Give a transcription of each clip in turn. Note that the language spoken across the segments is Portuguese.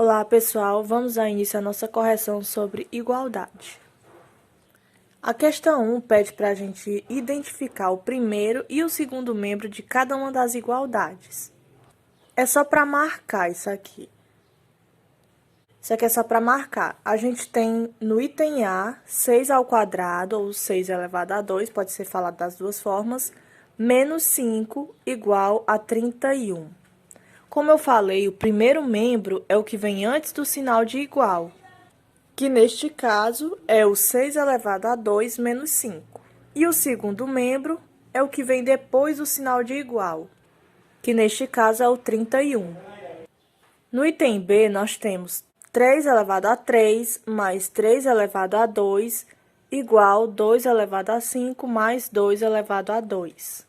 Olá, pessoal. Vamos dar início à nossa correção sobre igualdade. A questão 1 pede para a gente identificar o primeiro e o segundo membro de cada uma das igualdades. É só para marcar isso aqui. Isso aqui é só para marcar. A gente tem no item A, 6 ao quadrado, ou 6 elevado a 2, pode ser falado das duas formas, menos 5 igual a 31. Como eu falei, o primeiro membro é o que vem antes do sinal de igual, que neste caso é o 6 elevado a 2 menos 5. E o segundo membro é o que vem depois do sinal de igual, que neste caso é o 31. No item B, nós temos 3 elevado a 3 mais 3 elevado a 2 igual 2 elevado a 5 mais 2 elevado a 2.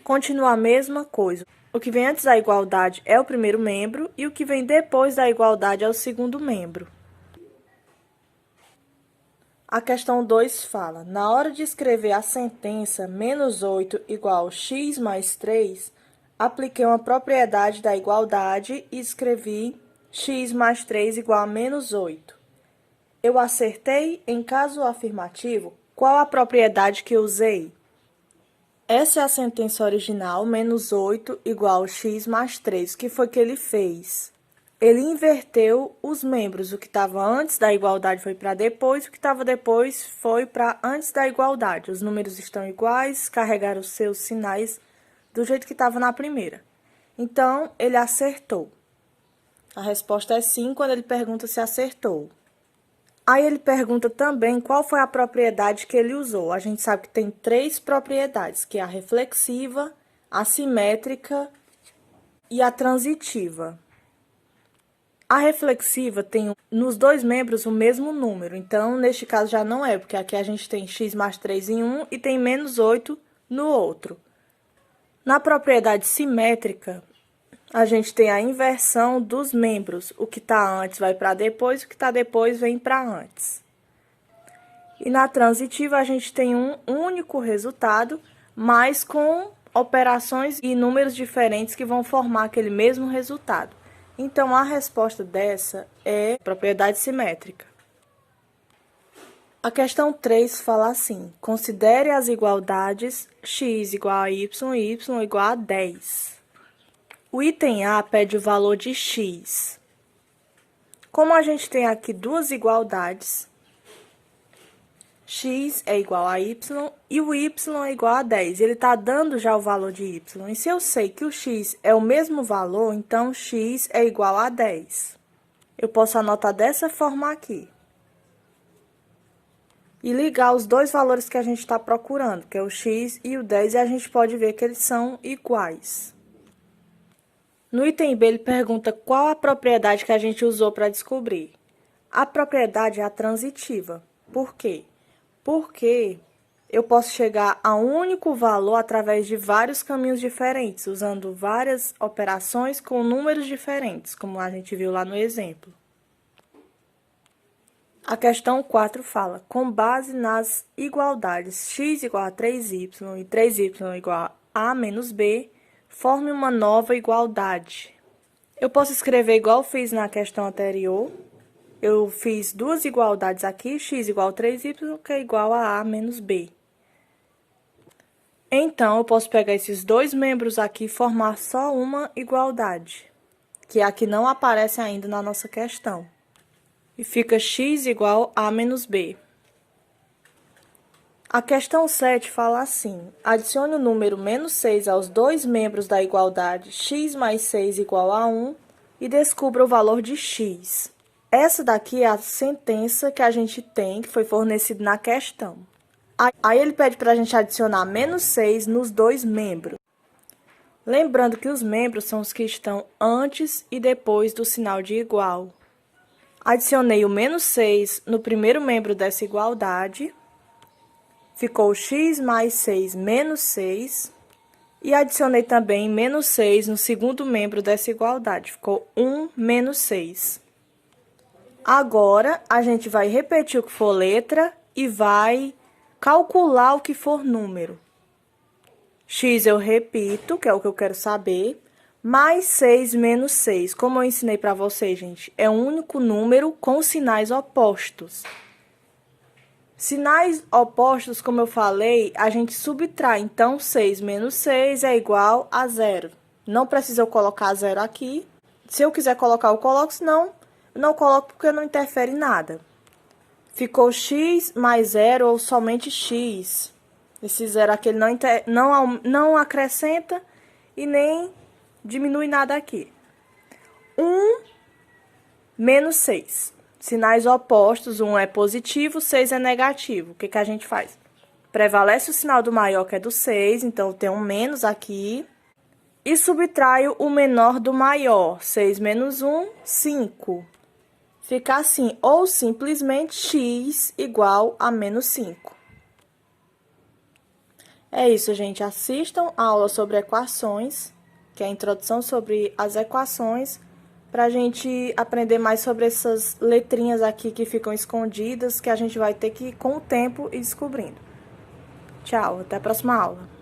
Continua a mesma coisa. O que vem antes da igualdade é o primeiro membro e o que vem depois da igualdade é o segundo membro. A questão 2 fala, na hora de escrever a sentença menos 8 igual x mais 3, apliquei uma propriedade da igualdade e escrevi x mais 3 igual a menos 8. Eu acertei? Em caso afirmativo, qual a propriedade que eu usei? Essa é a sentença original, menos 8 igual x mais 3. O que foi que ele fez? Ele inverteu os membros. O que estava antes da igualdade foi para depois, o que estava depois foi para antes da igualdade. Os números estão iguais, carregaram os seus sinais do jeito que estava na primeira. Então, ele acertou. A resposta é sim quando ele pergunta se acertou. Aí ele pergunta também qual foi a propriedade que ele usou. A gente sabe que tem 3 propriedades, que é a reflexiva, a simétrica e a transitiva. A reflexiva tem nos dois membros o mesmo número, então neste caso já não é, porque aqui a gente tem x mais 3 em um e tem menos 8 no outro. Na propriedade simétrica, a gente tem a inversão dos membros. O que está antes vai para depois, o que está depois vem para antes. E na transitiva, a gente tem um único resultado, mas com operações e números diferentes que vão formar aquele mesmo resultado. Então, a resposta dessa é propriedade simétrica. A questão 3 fala assim, considere as igualdades x igual a y e y igual a 10. O item A pede o valor de x. Como a gente tem aqui duas igualdades, x é igual a y e o y é igual a 10. Ele está dando já o valor de y. E se eu sei que o x é o mesmo valor, então x é igual a 10. Eu posso anotar dessa forma aqui. E ligar os dois valores que a gente está procurando, que é o x e o 10, e a gente pode ver que eles são iguais. No item B, ele pergunta qual a propriedade que a gente usou para descobrir. A propriedade é a transitiva. Por quê? Porque eu posso chegar a um único valor através de vários caminhos diferentes, usando várias operações com números diferentes, como a gente viu lá no exemplo. A questão 4 fala, com base nas igualdades x igual a 3y e 3y igual a menos b, forme uma nova igualdade. Eu posso escrever igual eu fiz na questão anterior. Eu fiz duas igualdades aqui, x igual a 3y, que é igual a menos b. Então, eu posso pegar esses dois membros aqui e formar só uma igualdade, que aqui não aparece ainda na nossa questão. E fica x igual a menos b. A questão 7 fala assim, adicione o número menos 6 aos dois membros da igualdade x mais 6 igual a 1 e descubra o valor de x. Essa daqui é a sentença que a gente tem, que foi fornecida na questão. Aí ele pede para a gente adicionar menos 6 nos dois membros. Lembrando que os membros são os que estão antes e depois do sinal de igual. Adicionei o menos 6 no primeiro membro dessa igualdade. Ficou x mais 6 menos 6. E adicionei também menos 6 no segundo membro dessa igualdade. Ficou 1 menos 6. Agora, a gente vai repetir o que for letra e vai calcular o que for número. X eu repito, que é o que eu quero saber. Mais 6 menos 6. Como eu ensinei para vocês, gente, é um único número com sinais opostos. Sinais opostos, como eu falei, a gente subtrai. Então, 6 menos 6 é igual a 0. Não precisa eu colocar 0 aqui. Se eu quiser colocar, eu coloco, senão eu não coloco porque não interfere em nada. Ficou x mais 0 ou somente x. Esse 0 aqui ele não acrescenta e nem diminui nada aqui. 1 menos 6. Sinais opostos, 1 é positivo, 6 é negativo. O que que a gente faz? Prevalece o sinal do maior, que é do 6, então tem um menos aqui. E subtraio o menor do maior. 6 menos 1, 5. Fica assim, ou simplesmente x igual a menos 5. É isso, gente. Assistam a aula sobre equações, que é a introdução sobre as equações, para a gente aprender mais sobre essas letrinhas aqui que ficam escondidas, que a gente vai ter que, com o tempo, ir descobrindo. Tchau, até a próxima aula.